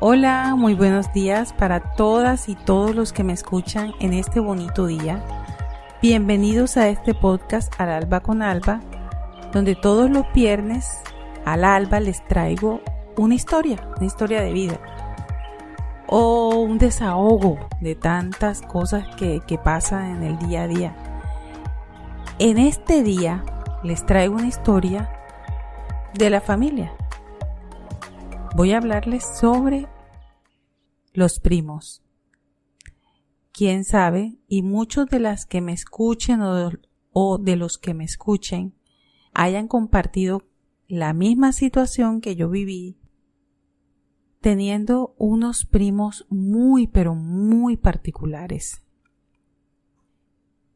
Hola, muy buenos días para todas y todos los que me escuchan en este bonito día. Bienvenidos a este podcast Al Alba con Alba, donde todos los viernes al alba les traigo una historia de vida o un desahogo de tantas cosas que pasan en el día a día. En este día les traigo una historia de la familia. Voy a hablarles sobre los primos. Quién sabe, y muchos de las que me escuchen o de los que me escuchen hayan compartido la misma situación que yo viví, teniendo unos primos muy pero muy particulares.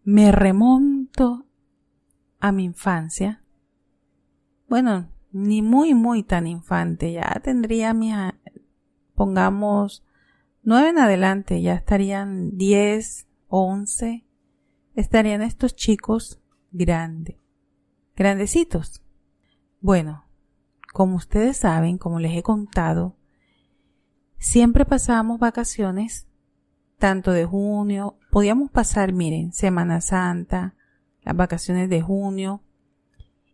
Me remonto a mi infancia. Bueno, ni muy tan infante, ya tendría pongamos 9 en adelante, ya estarían 10, 11, estarían estos chicos grandecitos. Bueno, como ustedes saben, como les he contado, siempre pasábamos vacaciones, tanto de junio, podíamos pasar, miren, Semana Santa, las vacaciones de junio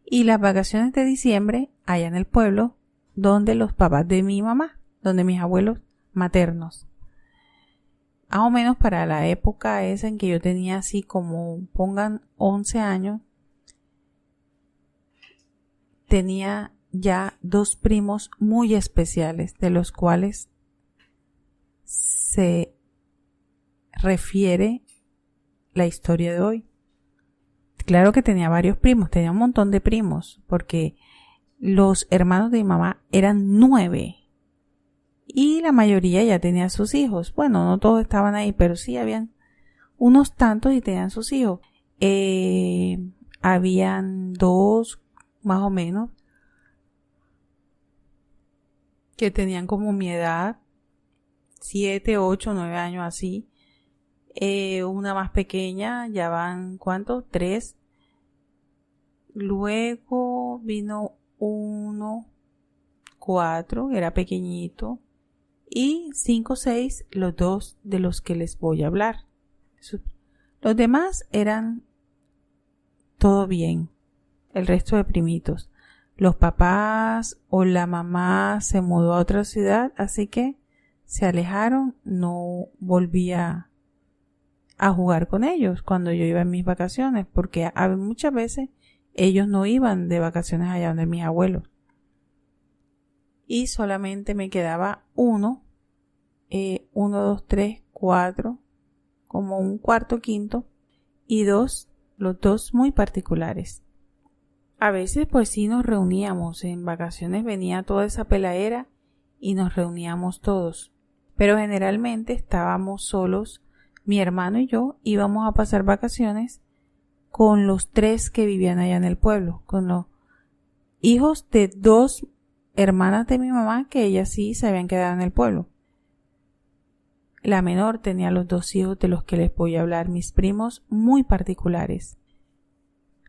y las vacaciones de diciembre allá en el pueblo, donde los papás de mi mamá, donde mis abuelos maternos. Más o menos para la época esa en que yo tenía así como, pongan 11 años, tenía ya 2 primos muy especiales, de los cuales se refiere la historia de hoy. Claro que tenía varios primos, tenía un montón de primos, porque los hermanos de mi mamá eran 9. Y la mayoría ya tenía sus hijos. Bueno, no todos estaban ahí, pero sí habían unos tantos y tenían sus hijos. Habían 2, más o menos, que tenían como mi edad, 7, 8, 9 años así. Una más pequeña, ya van, ¿cuántos? 3. Luego vino 1, 4, era pequeñito. Y 5, 6, los 2 de los que les voy a hablar. Los demás eran todo bien, el resto de primitos. Los papás o la mamá se mudó a otra ciudad, así que se alejaron, no volvía a jugar con ellos cuando yo iba en mis vacaciones, porque muchas veces ellos no iban de vacaciones allá donde mis abuelos. Y solamente me quedaba 1, 2, 3, 4, como un cuarto, quinto, y 2, los 2 muy particulares. A veces pues sí nos reuníamos, en vacaciones venía toda esa peladera y nos reuníamos todos, pero generalmente estábamos solos, mi hermano y yo íbamos a pasar vacaciones con los 3 que vivían allá en el pueblo, con los hijos de 2 hermanas de mi mamá que ellas sí se habían quedado en el pueblo. La menor tenía los 2 hijos de los que les voy a hablar, mis primos muy particulares.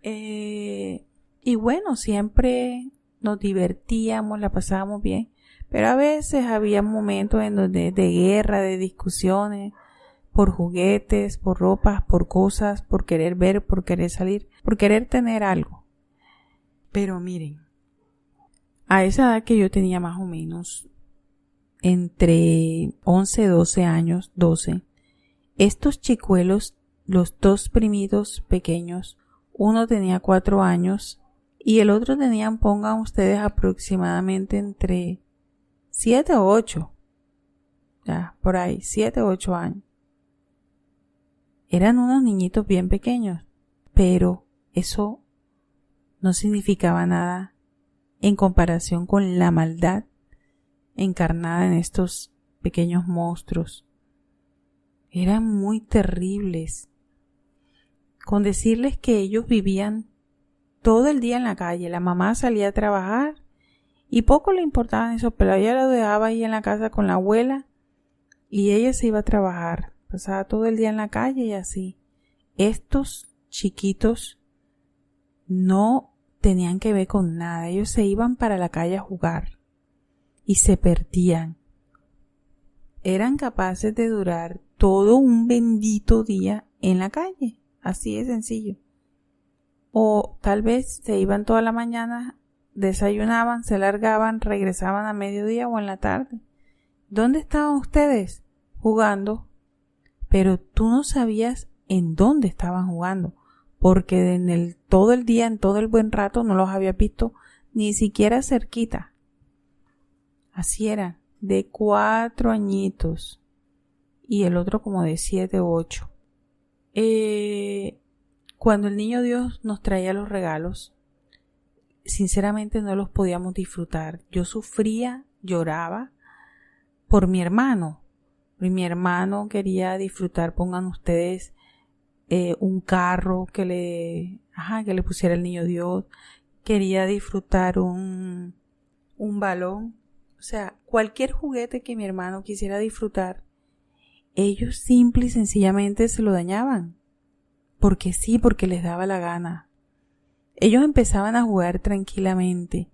Y bueno, siempre nos divertíamos, la pasábamos bien, pero a veces había momentos en donde de guerra, de discusiones, por juguetes, por ropas, por cosas, por querer ver, por querer salir, por querer tener algo. Pero miren, a esa edad que yo tenía más o menos entre 11, 12 años, 12, estos chicuelos, los 2 primitos pequeños, uno tenía 4 años y el otro tenían, pongan ustedes, aproximadamente entre 7 o 8, ya, por ahí, 7 o 8 años. Eran unos niñitos bien pequeños, pero eso no significaba nada en comparación con la maldad encarnada en estos pequeños monstruos. Eran muy terribles. Con decirles que ellos vivían todo el día en la calle, la mamá salía a trabajar y poco le importaban eso, pero ella lo dejaba ahí en la casa con la abuela y ella se iba a trabajar, pasaba todo el día en la calle y así. Estos chiquitos no tenían que ver con nada, ellos se iban para la calle a jugar y se perdían. eran capaces de durar todo un bendito día en la calle. Así de sencillo. O tal vez se iban toda la mañana, desayunaban, se largaban, regresaban a mediodía o en la tarde. ¿Dónde estaban ustedes? Jugando. Pero tú no sabías en dónde estaban jugando, porque todo el día, en todo el buen rato, no los había visto ni siquiera cerquita. Así era, de 4 añitos y el otro como de 7 u 8. Cuando el niño Dios nos traía los regalos, sinceramente no los podíamos disfrutar. Yo sufría, lloraba por mi hermano. Y mi hermano quería disfrutar, pongan ustedes, un carro que le pusiera el niño Dios. Quería disfrutar un balón. O sea, cualquier juguete que mi hermano quisiera disfrutar, ellos simple y sencillamente se lo dañaban. Porque sí, porque les daba la gana. Ellos empezaban a jugar tranquilamente.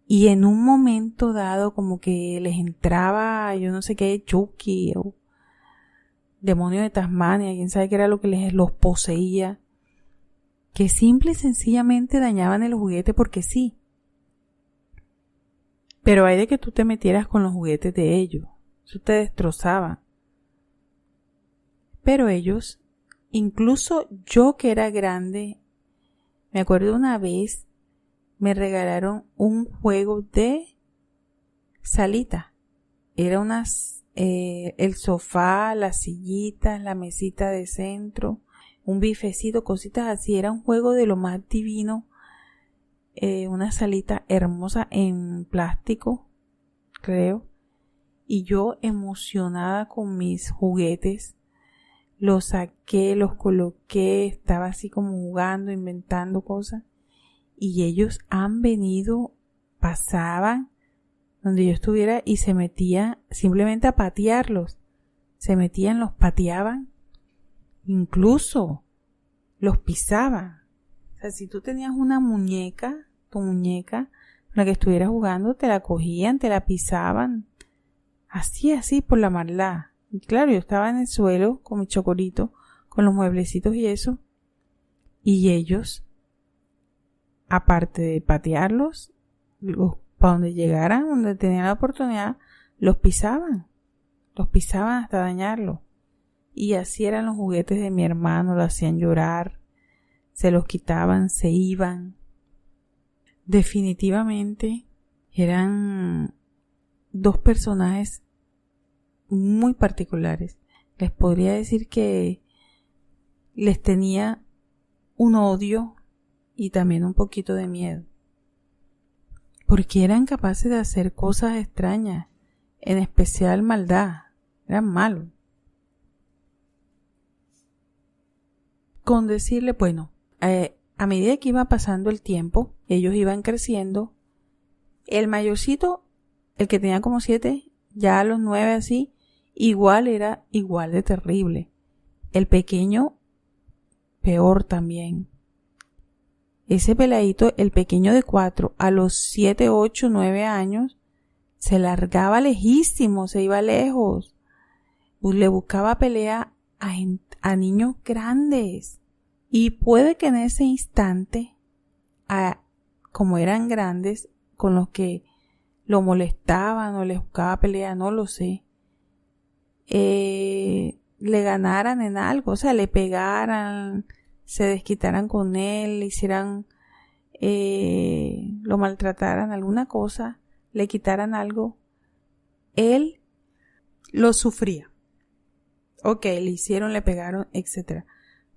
Y en un momento dado como que les entraba, yo no sé qué, Chucky o demonio de Tasmania, quién sabe qué era lo que los poseía, que simple y sencillamente dañaban el juguete porque sí. Pero hay de que tú te metieras con los juguetes de ellos, eso te destrozaba. Pero ellos, incluso yo que era grande, me acuerdo una vez, me regalaron un juego de salita. Era el sofá, las sillitas, la mesita de centro, un bifecito, cositas así. Era un juego de lo más divino. Una salita hermosa en plástico, creo. Y yo emocionada con mis juguetes. Los saqué, los coloqué, estaba así como jugando, inventando cosas. Y ellos han venido, pasaban donde yo estuviera y se metían simplemente a patearlos. Se metían, los pateaban, incluso los pisaban. O sea, si tú tenías una muñeca, tu muñeca con la que estuvieras jugando, te la cogían, te la pisaban. Así, por la maldad. Y claro, yo estaba en el suelo con mi chocorito, con los mueblecitos y eso. Y ellos, aparte de patearlos, para donde llegaran, donde tenían la oportunidad, los pisaban hasta dañarlos. Y así eran los juguetes de mi hermano, lo hacían llorar, se los quitaban, se iban. Definitivamente eran dos personajes muy particulares. Les podría decir que les tenía un odio y también un poquito de miedo, porque eran capaces de hacer cosas extrañas, en especial maldad. Eran malos. Con decirle, bueno, a medida que iba pasando el tiempo, ellos iban creciendo. El mayorcito, el que tenía como 7, ya a los 9 así, era igual de terrible. El pequeño, peor también. Ese peladito, el pequeño de 4, a los 7, 8, 9 años, se largaba lejísimo, se iba lejos. Le buscaba pelea a niños grandes. Y puede que en ese instante, como eran grandes, con los que lo molestaban o les buscaba pelea, no lo sé, le ganaran en algo, o sea, le pegaran, se desquitaran con él, le hicieran, lo maltrataran, alguna cosa, le quitaran algo, él lo sufría. Ok, le hicieron, le pegaron, etc.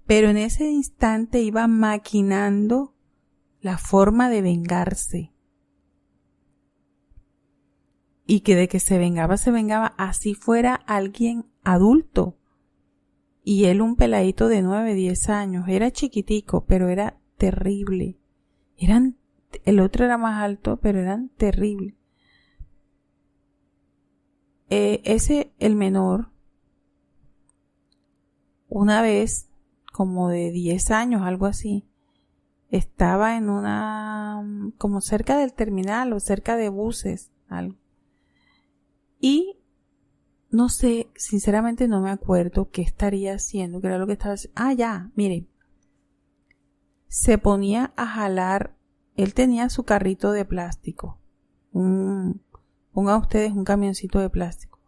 Pero en ese instante iba maquinando la forma de vengarse. Y que de que se vengaba, así fuera alguien adulto. Y él un peladito de 9, 10 años. Era chiquitico, pero era terrible. El otro era más alto, pero eran terribles. El menor, una vez, como de 10 años, algo así, estaba en como cerca del terminal o cerca de buses, algo. Y no sé, sinceramente no me acuerdo qué estaría haciendo, qué era lo que estaba haciendo. Ah, ya, miren. Se ponía a jalar, él tenía su carrito de plástico, pongan ustedes un camioncito de plástico.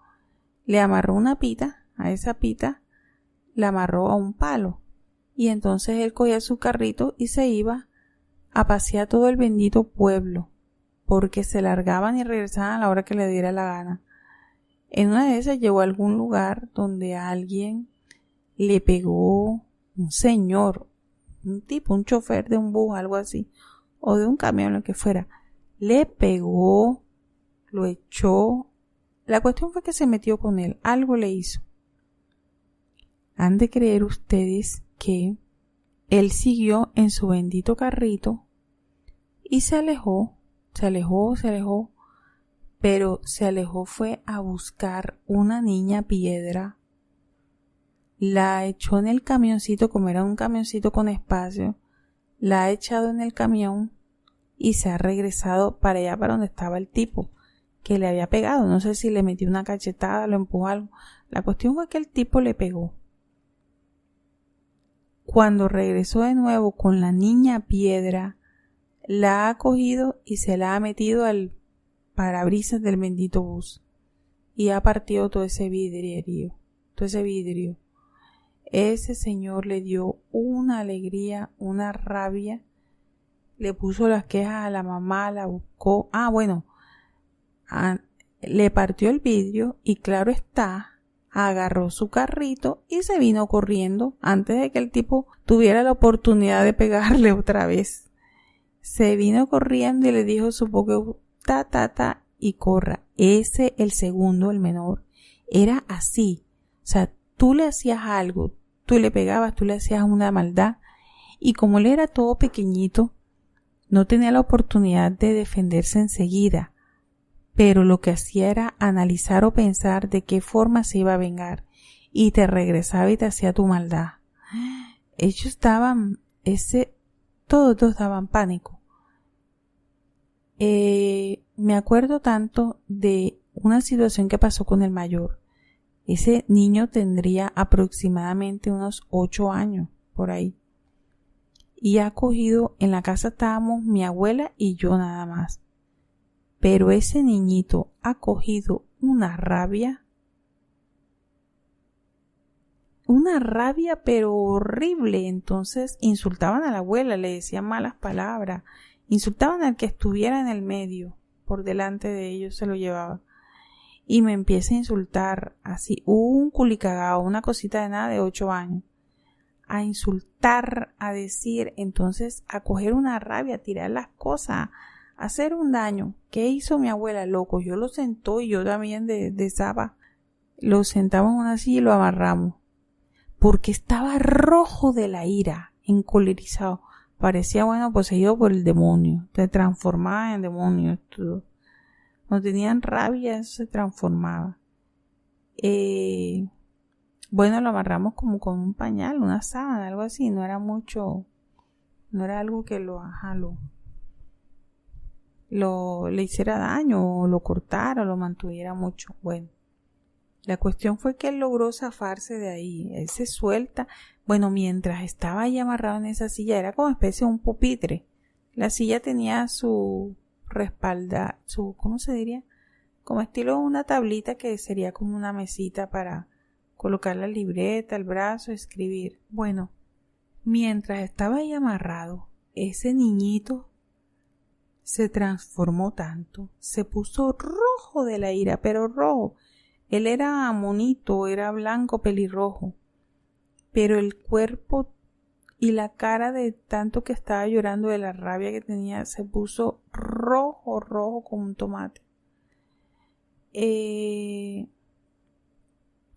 Le amarró una pita, a esa pita la amarró a un palo. Y entonces él cogía su carrito y se iba a pasear todo el bendito pueblo, porque se largaban y regresaban a la hora que le diera la gana. En una de esas llegó a algún lugar donde alguien le pegó, un señor, un tipo, un chofer de un bus, algo así, o de un camión, lo que fuera, le pegó, lo echó. La cuestión fue que se metió con él, algo le hizo. Han de creer ustedes que él siguió en su bendito carrito y se alejó, pero se alejó fue a buscar una niña piedra. La echó en el camioncito, como era un camioncito con espacio, la ha echado en el camión y se ha regresado para allá, para donde estaba el tipo que le había pegado. No sé si le metió una cachetada, lo empujó algo. La cuestión fue que el tipo le pegó. Cuando regresó de nuevo con la niña piedra, la ha cogido y se la ha metido al parabrisas del bendito bus y ha partido todo ese vidrio. Ese señor le dio una alegría, una rabia, le puso las quejas a la mamá, la buscó. Le partió el vidrio y claro está, agarró su carrito y se vino corriendo antes de que el tipo tuviera la oportunidad de pegarle otra vez. Se vino corriendo y le dijo su poco ta y corra. Ese, el segundo, el menor, era así. O sea, tú le hacías algo, tú le pegabas, tú le hacías una maldad y como él era todo pequeñito, no tenía la oportunidad de defenderse enseguida, pero lo que hacía era analizar o pensar de qué forma se iba a vengar y te regresaba y te hacía tu maldad. Ellos todos daban pánico. Me acuerdo tanto de una situación que pasó con el mayor. Ese niño tendría aproximadamente unos 8 años, por ahí. Y ha cogido, en la casa estábamos mi abuela y yo nada más. Pero ese niñito ha cogido una rabia pero horrible. Entonces insultaban a la abuela, le decían malas palabras, insultaban al que estuviera en el medio, por delante de ellos se lo llevaba. Y me empieza a insultar así, un culicagao, una cosita de nada de 8 años. A insultar, a decir, entonces a coger una rabia, a tirar las cosas, a hacer un daño. ¿Qué hizo mi abuela? Loco, yo lo sentó y yo también de zapa. Lo sentamos en una silla y lo amarramos. Porque estaba rojo de la ira, encolerizado. Parecía, poseído por el demonio. Se transformaba en demonio. Todo. Cuando tenían rabia, eso se transformaba. Lo amarramos como con un pañal, una sábana, algo así. No era mucho, no era algo que le hiciera daño, o lo cortara, o lo mantuviera mucho. Bueno, la cuestión fue que él logró zafarse de ahí. Él se suelta. Bueno, mientras estaba ahí amarrado en esa silla, era como especie de un pupitre. La silla tenía su respalda, ¿cómo se diría? Como estilo una tablita que sería como una mesita para colocar la libreta, el brazo, escribir. Bueno, mientras estaba ahí amarrado, ese niñito se transformó tanto, se puso rojo de la ira, pero rojo. Él era monito, era blanco, pelirrojo, pero el cuerpo y la cara de tanto que estaba llorando de la rabia que tenía se puso rojo como un tomate.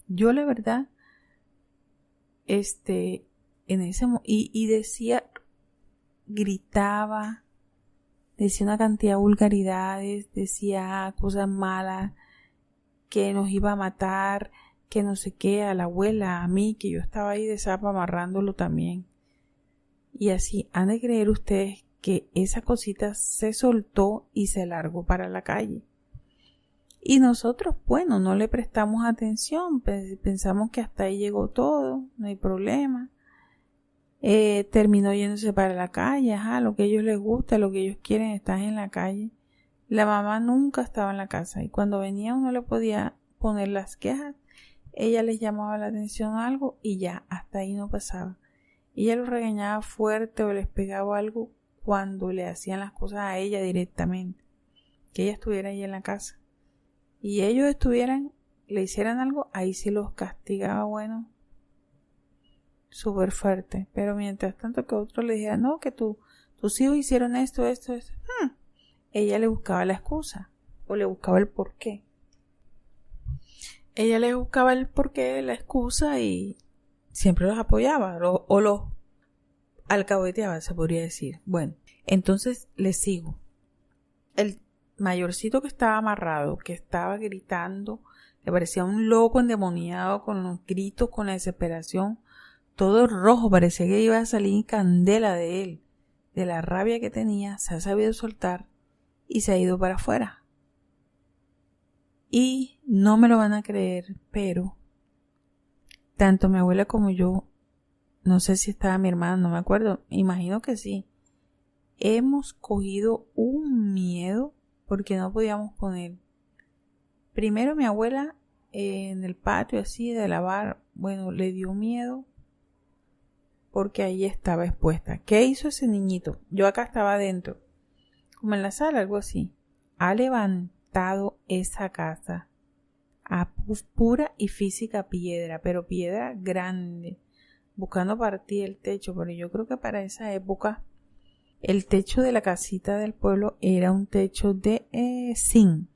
Yo la verdad, en ese y decía, gritaba, decía una cantidad de vulgaridades, decía cosas malas, que nos iba a matar, que no sé qué, a la abuela, a mí, que yo estaba ahí de zapa amarrándolo también. Y así, han de creer ustedes que esa cosita se soltó y se largó para la calle. Y nosotros, bueno, no le prestamos atención, pensamos que hasta ahí llegó todo, no hay problema. Terminó yéndose para la calle, lo que a ellos les gusta, lo que ellos quieren, están en la calle. La mamá nunca estaba en la casa y cuando venía uno le podía poner las quejas, ella les llamaba la atención algo y ya, hasta ahí no pasaba. Ella los regañaba fuerte o les pegaba algo cuando le hacían las cosas a ella directamente, que ella estuviera ahí en la casa. Y ellos le hicieran algo, ahí sí los castigaba, bueno, súper fuerte. Pero mientras tanto que otros le dijeran, no, que tus hijos hicieron esto. Ella le buscaba la excusa o le buscaba el porqué. Ella le buscaba el porqué, la excusa y siempre los apoyaba o los alcahueteaba, se podría decir. Bueno, entonces les sigo. El mayorcito que estaba amarrado, que estaba gritando, le parecía un loco endemoniado con los gritos, con la desesperación, todo rojo, parecía que iba a salir candela de él, de la rabia que tenía, se ha sabido soltar y se ha ido para afuera. Y no me lo van a creer, pero tanto mi abuela como yo, no sé si estaba mi hermana, no me acuerdo, imagino que sí, hemos cogido un miedo porque no podíamos con él. Primero mi abuela en el patio así de lavar, bueno, le dio miedo porque ahí estaba expuesta. ¿Qué hizo ese niñito? Yo acá estaba adentro, como en la sala, algo así. Ha levantado esa casa a pura y física piedra, pero piedra grande, buscando partir el techo, pero yo creo que para esa época el techo de la casita del pueblo era un techo de zinc.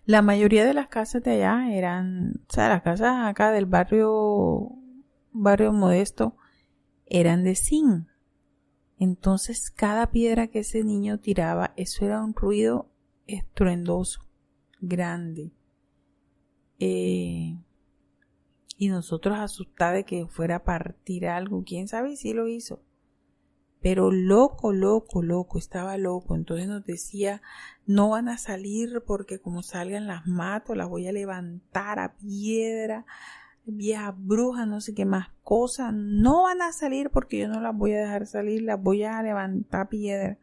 La mayoría de las casas de allá eran, o sea, las casas acá del barrio modesto eran de zinc. Entonces cada piedra que ese niño tiraba, eso era un ruido estruendoso, grande. Y nosotros asustados de que fuera a partir algo, quién sabe si lo hizo. Pero loco, estaba loco. Entonces nos decía, no van a salir porque como salgan las mato, las voy a levantar a piedra, viejas brujas, no sé qué más cosas. No van a salir porque yo no las voy a dejar salir, las voy a levantar a piedra.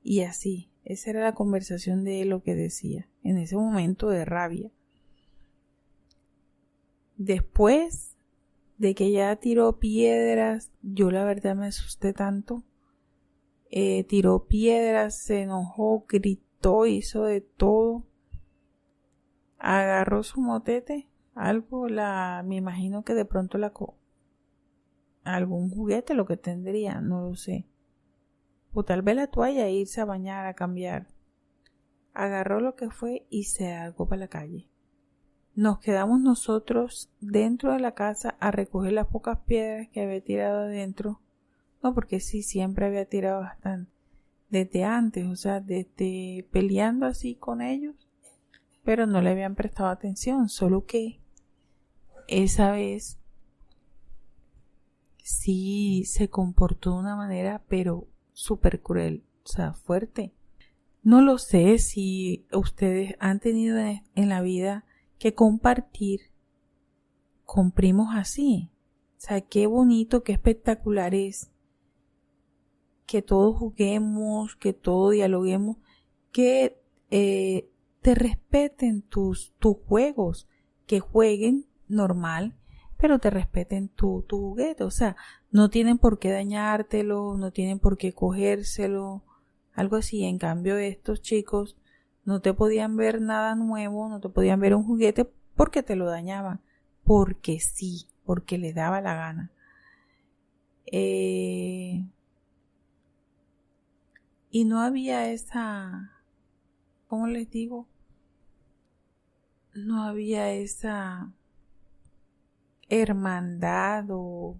Y así, esa era la conversación de él, lo que decía, en ese momento de rabia. Después de que ya tiró piedras, yo la verdad me asusté tanto. Tiró piedras, se enojó, gritó, hizo de todo. Agarró su motete, algo, me imagino que de pronto algún juguete, lo que tendría, no lo sé. O tal vez la toalla e irse a bañar, a cambiar. Agarró lo que fue y se largó para la calle. Nos quedamos nosotros dentro de la casa a recoger las pocas piedras que había tirado adentro. No, porque sí, siempre había tirado bastante. Desde antes, o sea, desde peleando así con ellos. Pero no le habían prestado atención, solo que esa vez sí se comportó de una manera, pero súper cruel, o sea, fuerte. No lo sé si ustedes han tenido en la vida que compartir con primos así. O sea, qué bonito, qué espectacular es que todos juguemos, que todos dialoguemos, que te respeten tus juegos, que jueguen normal, pero te respeten tu juguete. O sea, no tienen por qué dañártelo, no tienen por qué cogérselo, algo así. En cambio, estos chicos no te podían ver nada nuevo, no te podían ver un juguete porque te lo dañaban, porque sí, porque les daba la gana. Y no había esa, ¿cómo les digo? No había esa hermandad o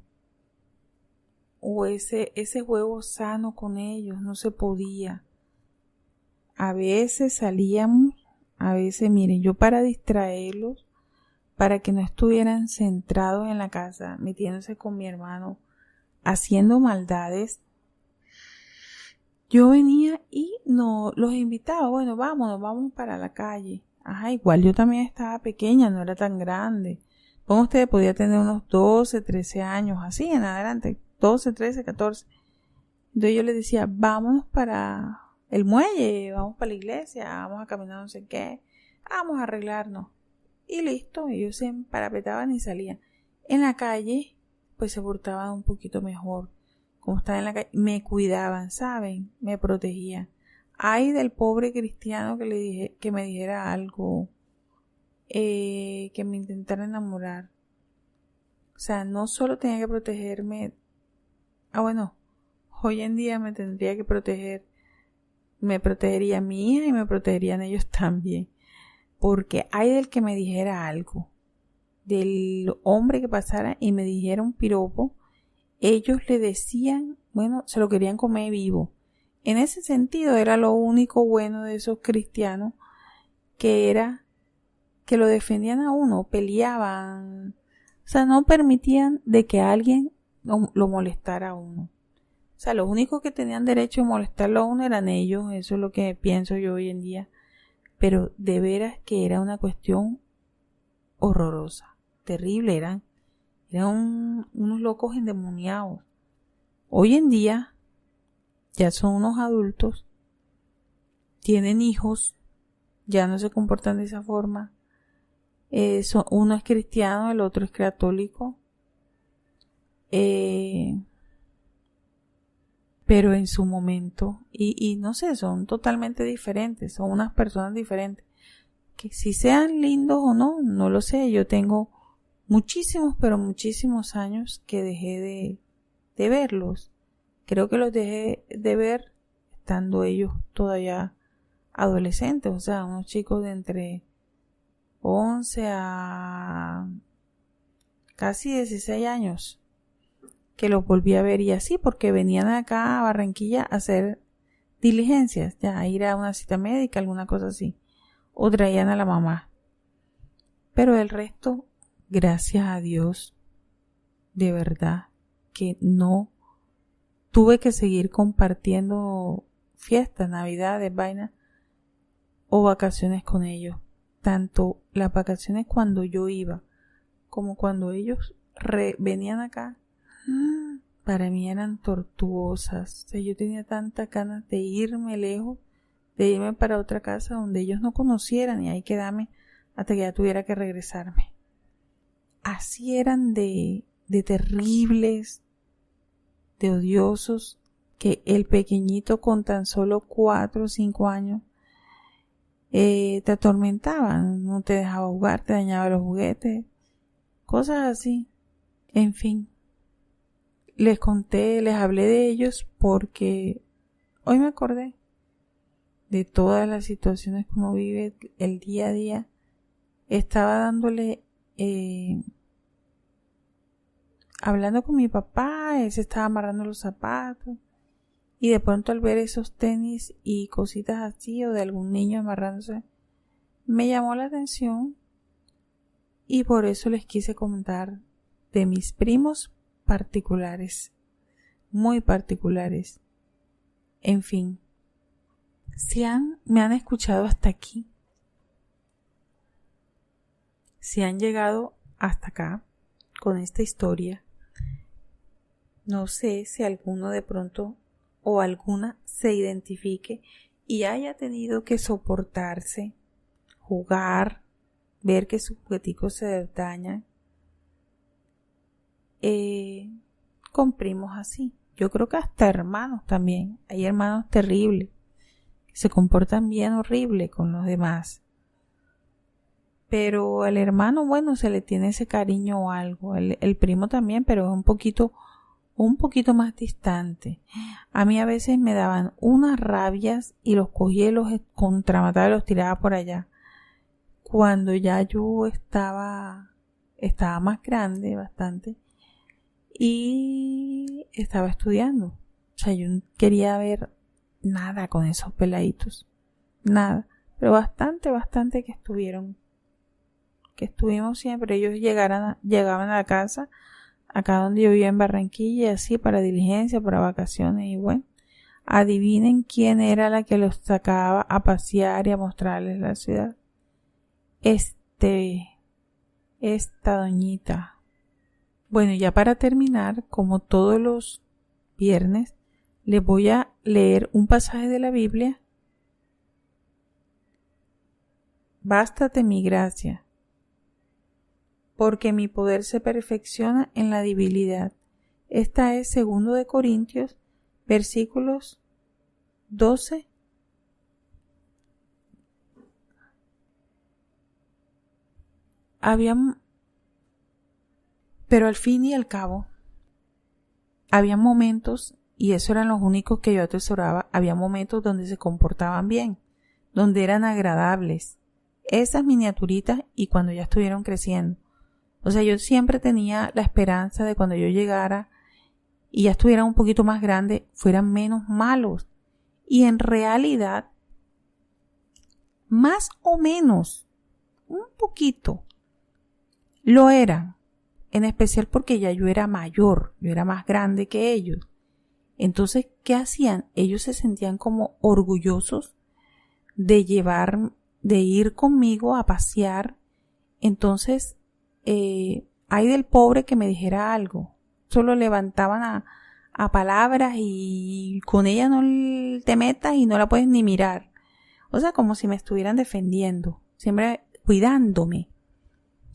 ese juego sano con ellos, no se podía. A veces salíamos, a veces, miren, yo para distraerlos, para que no estuvieran centrados en la casa, metiéndose con mi hermano, haciendo maldades, yo venía y no los invitaba, bueno, vamos para la calle, Ajá, igual yo también estaba pequeña, no era tan grande. Como usted podía tener unos 12, 13 años, así en adelante, 12, 13, 14. Entonces yo le decía, vámonos para el muelle, vamos para la iglesia, vamos a caminar no sé qué, vamos a arreglarnos. Y listo, ellos se parapetaban y salían. En la calle, pues se portaban un poquito mejor. Como estaba en la calle, me cuidaban, ¿saben? Me protegían. Ay del pobre cristiano que me dijera algo, que me intentara enamorar. O sea, no solo tenía que protegerme. Bueno, hoy en día me tendría que proteger. Me protegería mi hija y me protegerían ellos también. Porque hay del que me dijera algo, del hombre que pasara y me dijera un piropo, ellos le decían, bueno, se lo querían comer vivo. En ese sentido era lo único bueno de esos cristianos, que era que lo defendían a uno, peleaban, o sea, no permitían de que alguien lo molestara a uno. O sea, los únicos que tenían derecho a molestarlo a uno eran ellos, eso es lo que pienso yo hoy en día. Pero de veras que era una cuestión horrorosa, terrible, eran unos locos endemoniados. Hoy en día ya son unos adultos, tienen hijos, ya no se comportan de esa forma. Uno es cristiano, el otro es católico. Pero en su momento, y no sé, son totalmente diferentes, son unas personas diferentes. Que si sean lindos o no, no lo sé. Yo tengo muchísimos, pero muchísimos años que dejé de verlos. Creo que los dejé de ver estando ellos todavía adolescentes, o sea, unos chicos de entre 11 a casi 16 años, que los volví a ver y así, porque venían acá a Barranquilla a hacer diligencias, ya a ir a una cita médica, alguna cosa así, o traían a la mamá. Pero el resto, gracias a Dios, de verdad, que no tuve que seguir compartiendo fiestas, navidades, vainas o vacaciones con ellos. Tanto las vacaciones cuando yo iba como cuando ellos venían acá, para mí eran tortuosas. O sea, yo tenía tantas ganas de irme lejos, de irme para otra casa donde ellos no conocieran y ahí quedarme hasta que ya tuviera que regresarme. Así eran de terribles, de odiosos, que el pequeñito con tan solo 4 o 5 años te atormentaba, no te dejaba jugar, te dañaba los juguetes, cosas así. En fin, les hablé de ellos porque hoy me acordé de todas las situaciones que uno vive el día a día. Estaba dándole, hablando con mi papá, él se estaba amarrando los zapatos y de pronto al ver esos tenis y cositas así o de algún niño amarrándose, me llamó la atención y por eso les quise contar de mis primos particulares, muy particulares. En fin, si me han escuchado hasta aquí, si han llegado hasta acá con esta historia, no sé si alguno de pronto o alguna se identifique y haya tenido que soportarse, jugar, ver que sus jugueticos se dañan, con primos así. Yo creo que hasta hermanos también. Hay hermanos terribles que se comportan bien horrible con los demás. Pero al hermano, bueno, se le tiene ese cariño o algo. El primo también, pero es un poquito más distante. A mí a veces me daban unas rabias y los cogía y los contramataba y los tiraba por allá. Cuando ya yo estaba más grande, bastante, y estaba estudiando. O sea, yo no quería ver nada con esos peladitos. Nada. Pero bastante que estuvimos siempre. Ellos llegaban a la casa, acá donde yo vivía en Barranquilla, así para diligencia, para vacaciones, y bueno, adivinen quién era la que los sacaba a pasear y a mostrarles la ciudad. esta doñita. Bueno, ya para terminar, como todos los viernes, les voy a leer un pasaje de la Biblia. Bástate mi gracia, porque mi poder se perfecciona en la debilidad. Esta es 2 de Corintios, versículos 12. Pero al fin y al cabo, había momentos, y eso eran los únicos que yo atesoraba, había momentos donde se comportaban bien, donde eran agradables, esas miniaturitas y cuando ya estuvieron creciendo. O sea, yo siempre tenía la esperanza de cuando yo llegara y ya estuvieran un poquito más grandes, fueran menos malos. Y en realidad, más o menos, un poquito, lo eran. En especial porque ya yo era mayor, yo era más grande que ellos. Entonces, ¿qué hacían? Ellos se sentían como orgullosos de ir conmigo a pasear. Entonces, ay del pobre que me dijera algo. Solo levantaban a palabras y con ella no te metas y no la puedes ni mirar. O sea, como si me estuvieran defendiendo, siempre cuidándome.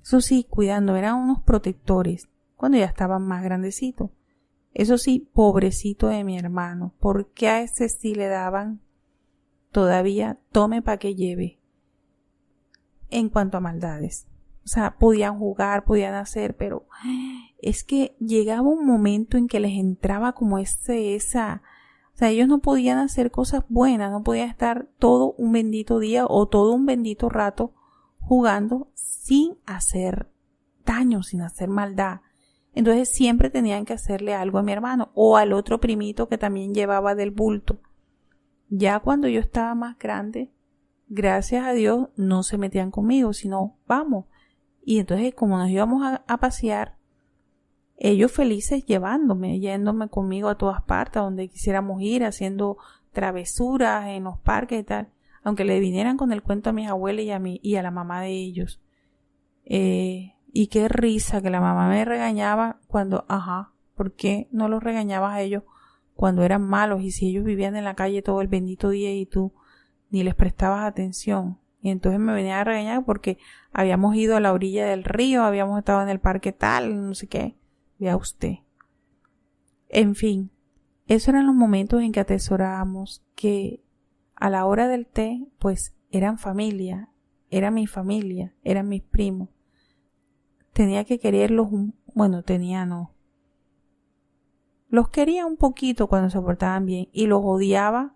Eso sí, cuidándome, eran unos protectores cuando ya estaban más grandecitos. Eso sí, pobrecito de mi hermano, porque a ese sí le daban todavía tome pa' que lleve en cuanto a maldades. O sea, podían jugar, podían hacer, pero es que llegaba un momento en que les entraba como o sea, ellos no podían hacer cosas buenas, no podían estar todo un bendito día o todo un bendito rato jugando sin hacer daño, sin hacer maldad. Entonces siempre tenían que hacerle algo a mi hermano o al otro primito que también llevaba del bulto. Ya cuando yo estaba más grande, gracias a Dios, no se metían conmigo, sino vamos. Y entonces como nos íbamos a pasear, ellos felices yéndome conmigo a todas partes, a donde quisiéramos ir, haciendo travesuras en los parques y tal, aunque le vinieran con el cuento a mis abuelos y a la mamá de ellos. Y qué risa que la mamá me regañaba cuando, ¿por qué no los regañabas a ellos cuando eran malos? Y si ellos vivían en la calle todo el bendito día y tú ni les prestabas atención. Y entonces me venía a regañar porque habíamos ido a la orilla del río, habíamos estado en el parque tal, no sé qué. Vea usted. En fin, esos eran los momentos en que atesorábamos que a la hora del té, pues eran familia, era mi familia, eran mis primos. Tenía que quererlos, los quería un poquito cuando se portaban bien y los odiaba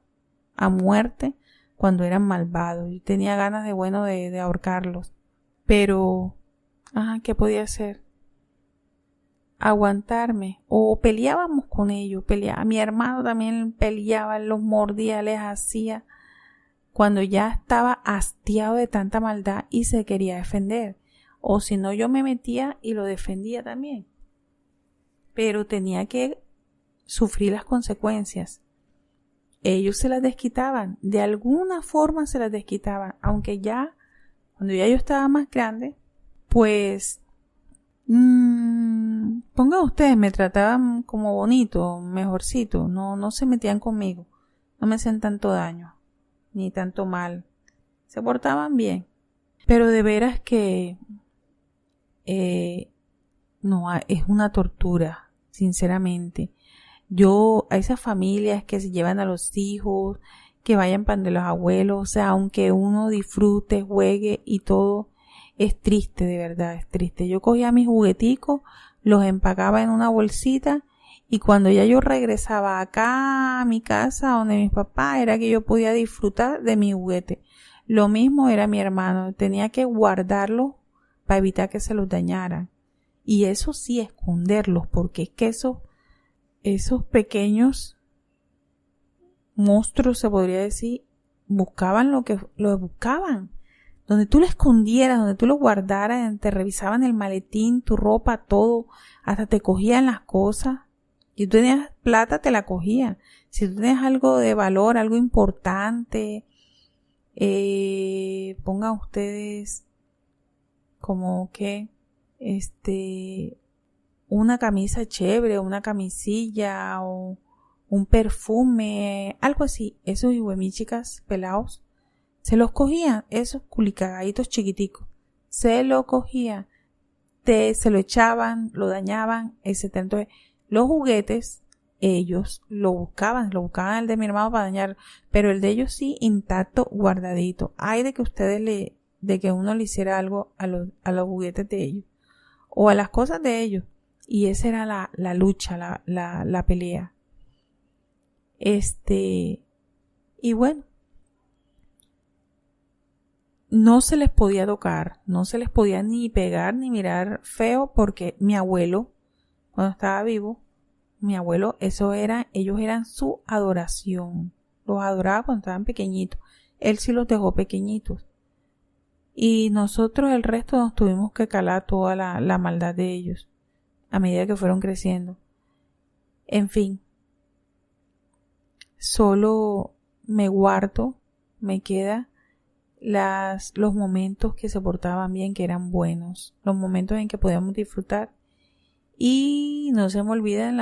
a muerte cuando eran malvados y tenía ganas de ahorcarlos. Pero, ¿qué podía hacer? Aguantarme, o peleábamos con ellos, mi hermano también peleaba, los mordía, les hacía, cuando ya estaba hastiado de tanta maldad y se quería defender, o si no yo me metía y lo defendía también, pero tenía que sufrir las consecuencias. Ellos se las desquitaban, de alguna forma se las desquitaban, aunque ya, cuando ya yo estaba más grande, pues pongan ustedes, me trataban como bonito, mejorcito, no se metían conmigo, no me hacían tanto daño, ni tanto mal, se portaban bien, pero de veras que no, es una tortura, sinceramente. Yo, a esas familias que se llevan a los hijos, que vayan para de los abuelos, o sea, aunque uno disfrute, juegue y todo, es triste, de verdad, es triste. Yo cogía mis jugueticos, los empacaba en una bolsita y cuando ya yo regresaba acá a mi casa donde mis papás, era que yo podía disfrutar de mi juguete. Lo mismo era mi hermano, tenía que guardarlos para evitar que se los dañaran. Y eso sí, esconderlos, porque es que esos pequeños monstruos, se podría decir, buscaban lo buscaban. Donde tú lo escondieras, donde tú lo guardaras, te revisaban el maletín, tu ropa, todo, hasta te cogían las cosas. Si tú tenías plata, te la cogían. Si tú tenías algo de valor, algo importante, pongan ustedes como que una camisa chévere, una camisilla o un perfume, algo así. Esos chicas pelados se los cogían, esos culicagaditos chiquiticos, se lo cogían, se lo echaban, lo dañaban, etc. Entonces, los juguetes, ellos lo buscaban el de mi hermano para dañar, pero el de ellos sí, intacto, guardadito. Ay de que de que uno le hiciera algo a los juguetes de ellos, o a las cosas de ellos. Y esa era la lucha, la pelea. Y bueno, no se les podía tocar, no se les podía ni pegar ni mirar feo, porque mi abuelo, cuando estaba vivo, ellos eran su adoración. Los adoraba cuando estaban pequeñitos. Él sí los dejó pequeñitos. Y nosotros, el resto, nos tuvimos que calar toda la maldad de ellos a medida que fueron creciendo. En fin, solo me queda los momentos que se portaban bien, que eran buenos, los momentos en que podíamos disfrutar, y no se me olvidan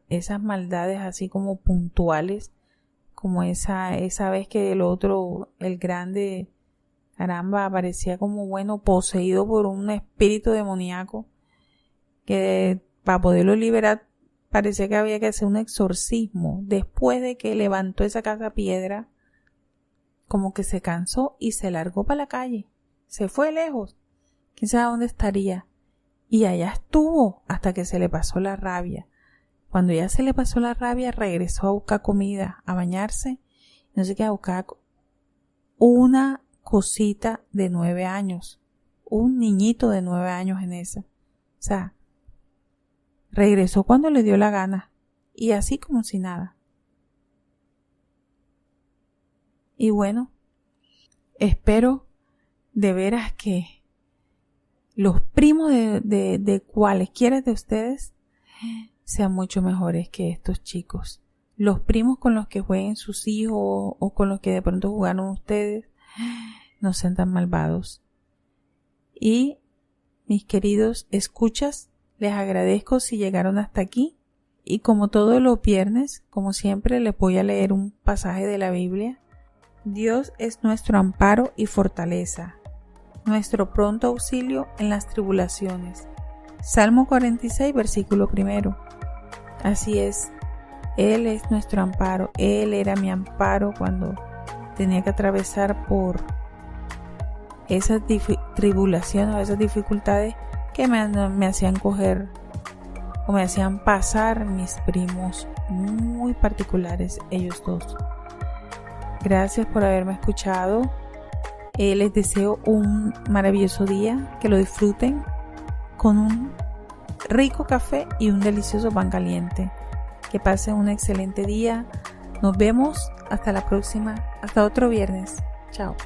esas maldades así como puntuales, como esa vez que el grande, caramba, parecía como poseído por un espíritu demoníaco, que para poderlo liberar parecía que había que hacer un exorcismo. Después de que levantó esa casa piedra, como que se cansó y se largó para la calle. Se fue lejos. Quién sabe dónde estaría. Y allá estuvo hasta que se le pasó la rabia. Cuando ya se le pasó la rabia, regresó a buscar comida, a bañarse. No sé qué, a buscar una cosita de 9 años. Un niñito de 9 años en esa. O sea, regresó cuando le dio la gana. Y así como si nada. Y bueno, espero de veras que los primos de cualesquiera de ustedes sean mucho mejores que estos chicos. Los primos con los que jueguen sus hijos o con los que de pronto jugaron ustedes no sean tan malvados. Y mis queridos escuchas, les agradezco si llegaron hasta aquí. Y como todos los viernes, como siempre, les voy a leer un pasaje de la Biblia. Dios es nuestro amparo y fortaleza, nuestro pronto auxilio en las tribulaciones. Salmo 46, versículo 1. Así es, Él es nuestro amparo. Él era mi amparo cuando tenía que atravesar por esas tribulaciones o esas dificultades que me hacían coger o me hacían pasar mis primos muy particulares, ellos dos. Gracias por haberme escuchado. Les deseo un maravilloso día, que lo disfruten con un rico café y un delicioso pan caliente. Que pasen un excelente día. Nos vemos hasta la próxima, hasta otro viernes. Chao.